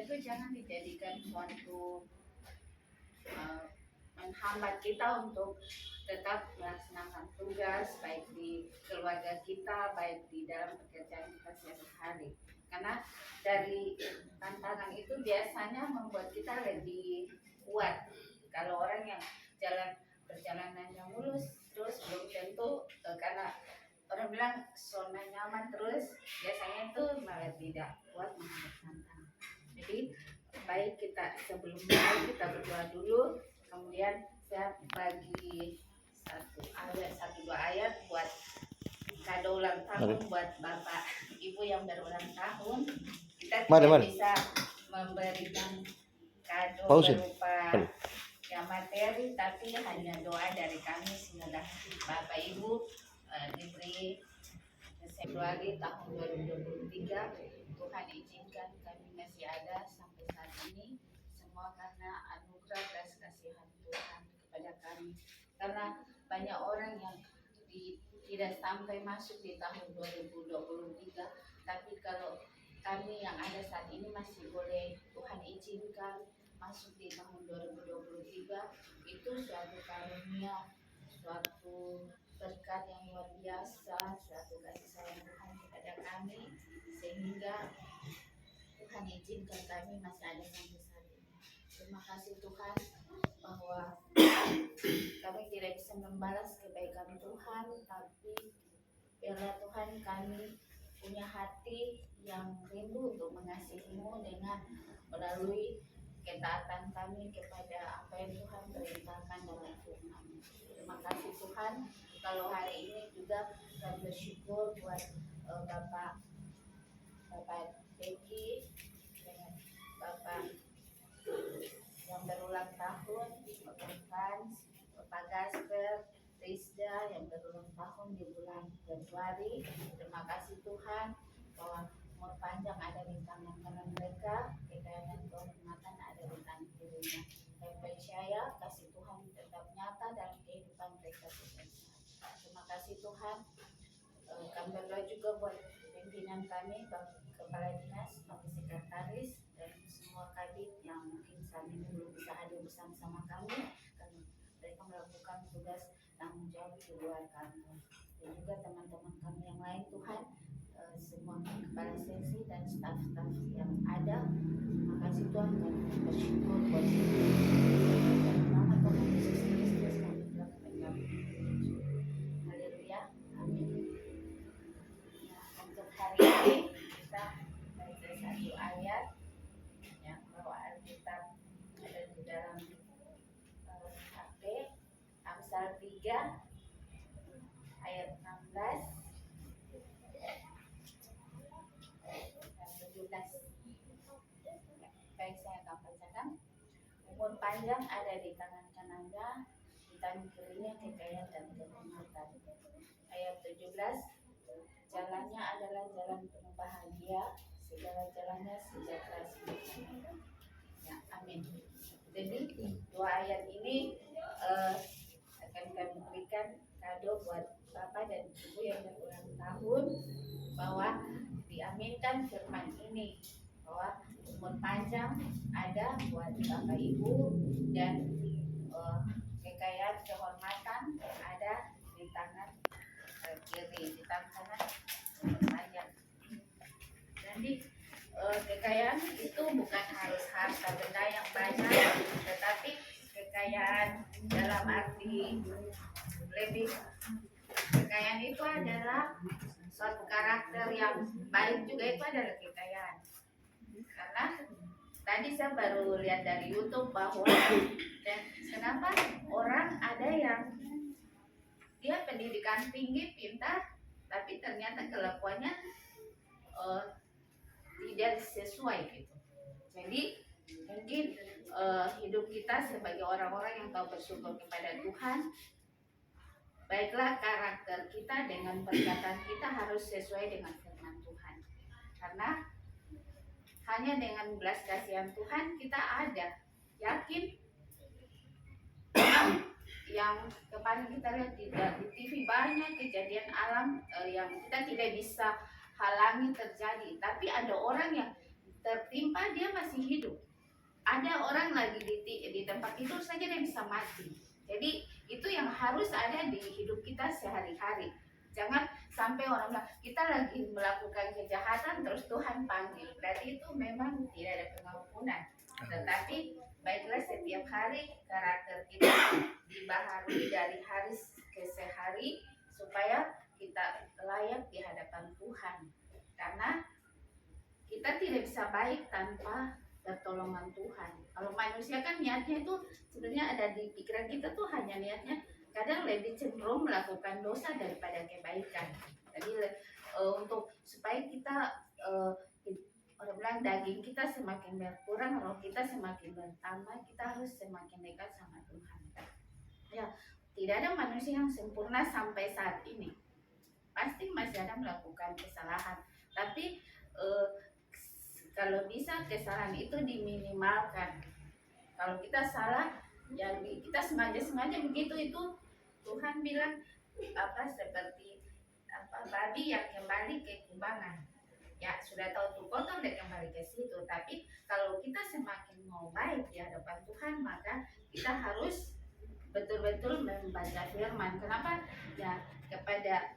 itu jangan dijadikan suatu menghambat kita untuk tetap melaksanakan tugas baik di keluarga kita, baik di dalam pekerjaan kita sehari-hari. Karena dari tantangan itu biasanya membuat kita lebih kuat. Kalau orang yang perjalanannya mulus terus belum tentu karena orang bilang zona nyaman terus biasanya itu malah tidak kuat menghadapi tantangan. Jadi baik kita sebelumnya kita berdoa dulu, kemudian saya bagi satu dua ayat buat kado ulang tahun buat bapak ibu yang berulang tahun. Kita tidak bisa memberikan kado berupa yang materi, tapi hanya doa dari kami semoga bapak ibu diberi Februari tahun 2023. Tuhan izinkan kami masih ada sampai saat ini, semua karena anugerah dan kasihan Tuhan kepada kami. Karena banyak orang yang tidak sampai masuk di tahun 2023, tapi kalau kami yang ada saat ini masih boleh Tuhan izinkan masuk di tahun 2023, itu suatu karunia, suatu berkat yang luar biasa, suatu kasih sayang Tuhan kepada kami, sehingga Tuhan izinkan kami masih ada sampai saat ini. Terima kasih Tuhan bahwa kami tidak bisa membalas kebaikan Tuhan, tapi biarlah Tuhan kami punya hati yang rindu untuk mengasihi-Mu dengan melalui ketaatan kami kepada apa yang Tuhan perintahkan dalam firman. Terima kasih Tuhan. Kalau hari ini juga kami bersyukur buat Bapak Becky dan Bapak yang berulang tahun, Bapak Frans, Bapak Gasper, Rizda yang berulang tahun di bulan Februari. Terima kasih Tuhan bahwa umur panjang ada di tangan kanan mereka, kekayaan dan kehormatan ada di tangan kirinya. Saya percaya kasih Tuhan tetap nyata dalam kehidupan mereka. Terima kasih Tuhan. Kami berdoa juga buat pimpinan kami, Kepala Dinas, Bapak Sekretaris, dan semua kadin yang mungkin saat ini belum bisa hadir bersama-sama kami, karena mereka melakukan tugas tanggung jawab di luar kantor. Dan juga teman-teman kami yang lain Tuhan, semua kepala seksi dan staf-staf yang ada. Terima kasih Tuhan, kami bersyukur buat nama Tuhan Yesus Kristus kami telah berkati. Haleluya, amin. Nah, untuk hari ini kita baca satu ayat yang bawa Alkitab ada di dalam HP, Amsal 3 ayat 16 dan 17. Baik, saya akan bacakan. Umur panjang ada di tangan kanannya, di tangan kirinya kekayaan dan kehormatan. Ayat 17, jalannya adalah jalan penuh bahagia, segala jalannya sejahtera semuanya. Ya, amin. Jadi dua ayat ini akan kami berikan kado buat Bapak dan Ibu yang berulang tahun, bahwa diaminkan firman ini bahwa umur panjang ada buat Bapak Ibu dan kekayaan kehormatan ada di tangan kiri, di tangan kanan panjang. Jadi kekayaan itu bukan harus harta benda yang banyak, tetapi kekayaan dalam arti lebih, kekayaan itu adalah suatu karakter yang baik juga, itu adalah kekayaan. Karena tadi saya baru lihat dari YouTube bahwa dan kenapa orang ada yang dia pendidikan tinggi, pintar, tapi ternyata kelakuannya tidak sesuai gitu. Jadi mungkin hidup kita sebagai orang-orang yang tahu bersyukur kepada Tuhan, baiklah karakter kita dengan perkataan kita harus sesuai dengan firman Tuhan. Karena hanya dengan belas kasihan Tuhan kita ada. Yakin yang kemarin kita lihat di TV banyak kejadian alam yang kita tidak bisa halangi terjadi, tapi ada orang yang tertimpa dia masih hidup. Ada orang lagi di tempat tidur saja dia bisa mati. Jadi itu yang harus ada di hidup kita sehari-hari. Jangan sampai orang bilang kita lagi melakukan kejahatan terus Tuhan panggil. Berarti itu memang tidak ada pengampunan. Tetapi baiklah setiap hari karakter kita dibaharui dari hari ke hari supaya kita layak di hadapan Tuhan. Karena kita tidak bisa baik tanpa pertolongan Tuhan. Kalau manusia kan niatnya itu sebenarnya ada di pikiran kita tuh hanya niatnya kadang lebih cenderung melakukan dosa daripada kebaikan. Jadi untuk supaya kita orang bilang daging kita semakin berkurang, roh kita semakin bertambah, kita harus semakin dekat sama Tuhan. Ya, tidak ada manusia yang sempurna sampai saat ini. Pasti masih ada melakukan kesalahan. Tapi kalau bisa kesalahan itu diminimalkan. Kalau kita salah, ya kita sengaja begitu itu Tuhan bilang seperti babi yang kembali ke kubangan. Ya sudah tahu tuh kotor dan kembali ke situ. Tapi kalau kita semakin mau baik di hadapan Tuhan, maka kita harus betul-betul membaca firman. Kenapa? Ya kepada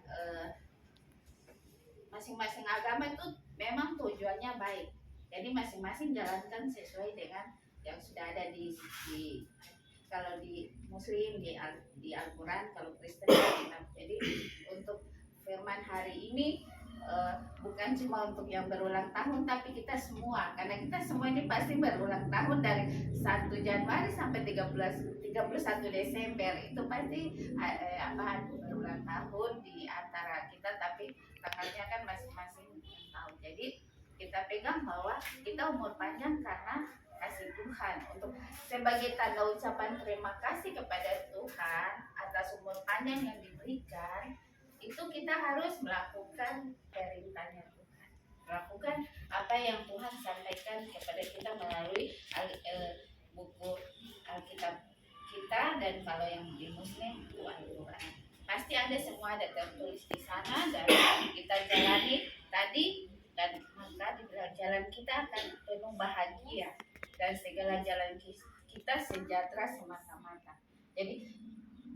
masing-masing agama itu memang tujuannya baik. Jadi masing-masing jalankan sesuai dengan yang sudah ada di kalau di Muslim di Al-Quran, kalau Kristen di Alkitab. Jadi untuk firman hari ini bukan cuma untuk yang berulang tahun, tapi kita semua, karena kita semua ini pasti berulang tahun dari 1 Januari sampai 31 Desember itu pasti berulang tahun di antara kita, tapi tanggalnya kan masing-masing yang tahu. Jadi kita pegang bahwa kita umur panjang karena kasih Tuhan. Untuk sebagai tanda ucapan terima kasih kepada Tuhan atas umur panjang yang diberikan, itu kita harus melakukan perintahnya Tuhan, melakukan apa yang Tuhan sampaikan kepada kita melalui buku Alkitab kita, dan kalau yang di Muslim itu Al-Quran. Pasti ada semua, ada tertulis di sana dan kita jalani tadi, dan maka di jalan kita akan penuh bahagia dan segala jalan kita sejahtera semata-mata. Jadi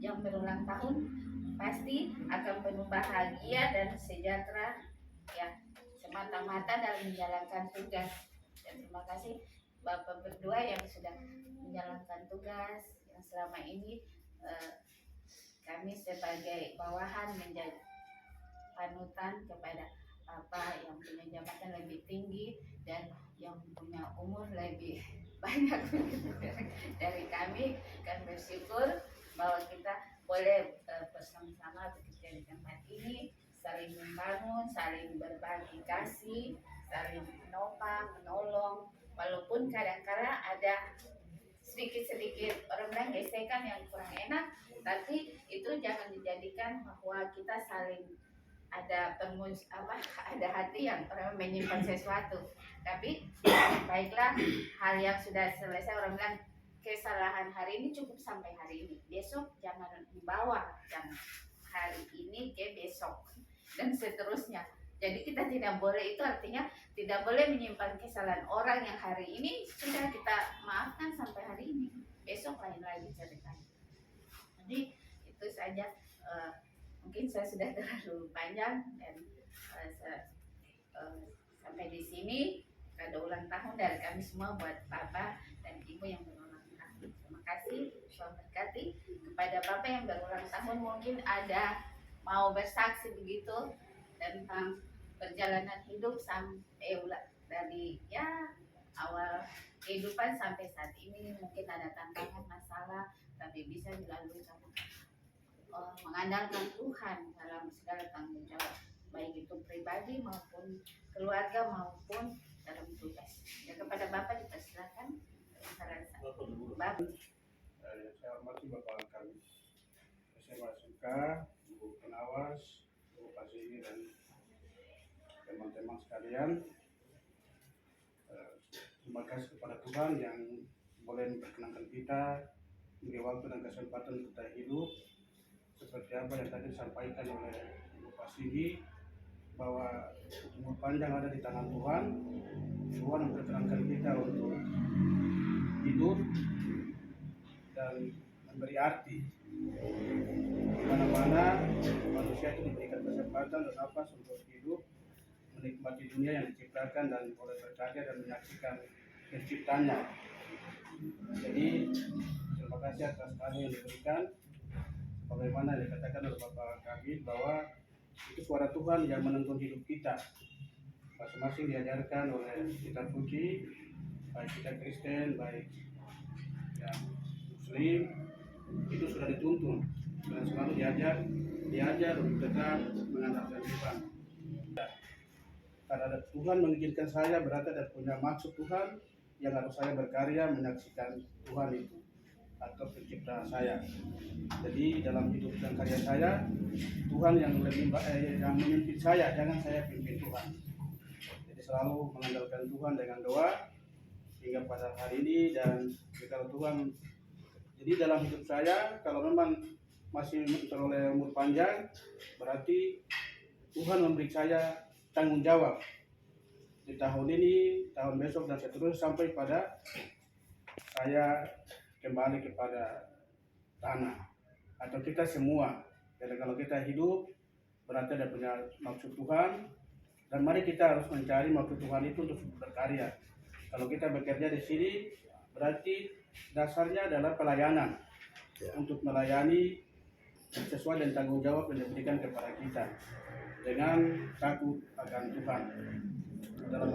yang berulang tahun pasti akan penuh bahagia dan sejahtera ya semata-mata dalam menjalankan tugas. Dan terima kasih Bapak berdua yang sudah menjalankan tugas yang selama ini kami sebagai bawahan menjadi panutan kepada Bapak yang punya jabatan lebih tinggi dan yang punya umur lebih banyak dari kami. Kami bersyukur bahwa kita boleh bersama-sama bekerja di tempat ini, saling membangun, saling berbagi kasih, saling menopang, menolong, walaupun kadang-kala ada sedikit-sedikit orang bilang gesekan yang kurang enak, tapi itu jangan dijadikan bahwa kita saling ada ada hati yang orang menyimpan sesuatu. Tapi baiklah, hal yang sudah selesai, orang bilang kesalahan hari ini cukup sampai hari ini, besok jangan dibawa yang hari ini ke besok dan seterusnya. Jadi kita tidak boleh, itu artinya tidak boleh menyimpan kesalahan orang yang hari ini sudah kita maafkan sampai hari ini, besok lain lagi ceritanya. Jadi itu saja. Mungkin saya sudah terlalu panjang dan sampai di sini kado ulang tahun dari kami semua buat Bapak dan Ibu yang berulang tahun. Terima kasih, Tuhan berkati. Kepada Bapak yang berulang tahun, mungkin ada mau bersaksi begitu tentang perjalanan hidup sampai dari awal kehidupan sampai saat ini. Mungkin ada tantangan, masalah, tapi bisa dilalui karena mengandalkan Tuhan dalam segala tanggung jawab, baik itu pribadi maupun keluarga maupun dalam tugas. Ya, kepada Bapak dipersilakan. Bapak. Saya hormati Bapak kami SMK, Bu Pengawas, Bu Pasini dan teman-teman sekalian. Terima kasih kepada Tuhan yang boleh memperkenankan kita, memberi waktu dan kesempatan kita hidup. Seperti apa yang tadi disampaikan oleh Bu Pasini, bahwa umur panjang ada di tangan Tuhan. Tuhan memperkenankan kita untuk hidup dan memberi arti. Di mana-mana manusia itu diberikan kesempatan dan nafas untuk hidup, menikmati dunia yang diciptakan dan boleh berkarya dan menyaksikan penciptanya. Jadi terima kasih atas karya yang diberikan. Bagaimana dikatakan oleh Bapak Kabit bahwa itu suara Tuhan yang menuntun hidup kita. Masing-masing diajarkan oleh kitab suci, baik kita Kristen, baik yang Muslim, itu sudah dituntun dan selalu diajar untuk tetap mengandalkan Tuhan. Karena Tuhan mengizinkan saya berada dan punya maksud Tuhan yang harus saya berkarya menyaksikan Tuhan itu atau pencipta saya. Jadi dalam hidup dan karya saya, Tuhan yang yang memimpin saya, jangan saya pimpin Tuhan. Jadi selalu mengandalkan Tuhan dengan doa hingga pada hari ini. Dan kalau Tuhan, jadi dalam hidup saya kalau memang masih memperoleh umur panjang, berarti Tuhan memberi saya tanggung jawab di tahun ini, tahun besok dan seterusnya sampai pada saya kembali kepada tanah atau kita semua. Jadi kalau kita hidup berarti ada punya maksud Tuhan, dan mari kita harus mencari maksud Tuhan itu untuk berkarya. Kalau kita bekerja di sini berarti dasarnya adalah pelayanan, untuk melayani sesuai dengan tanggung jawab yang diberikan kepada kita dengan takut akan Tuhan. Dalam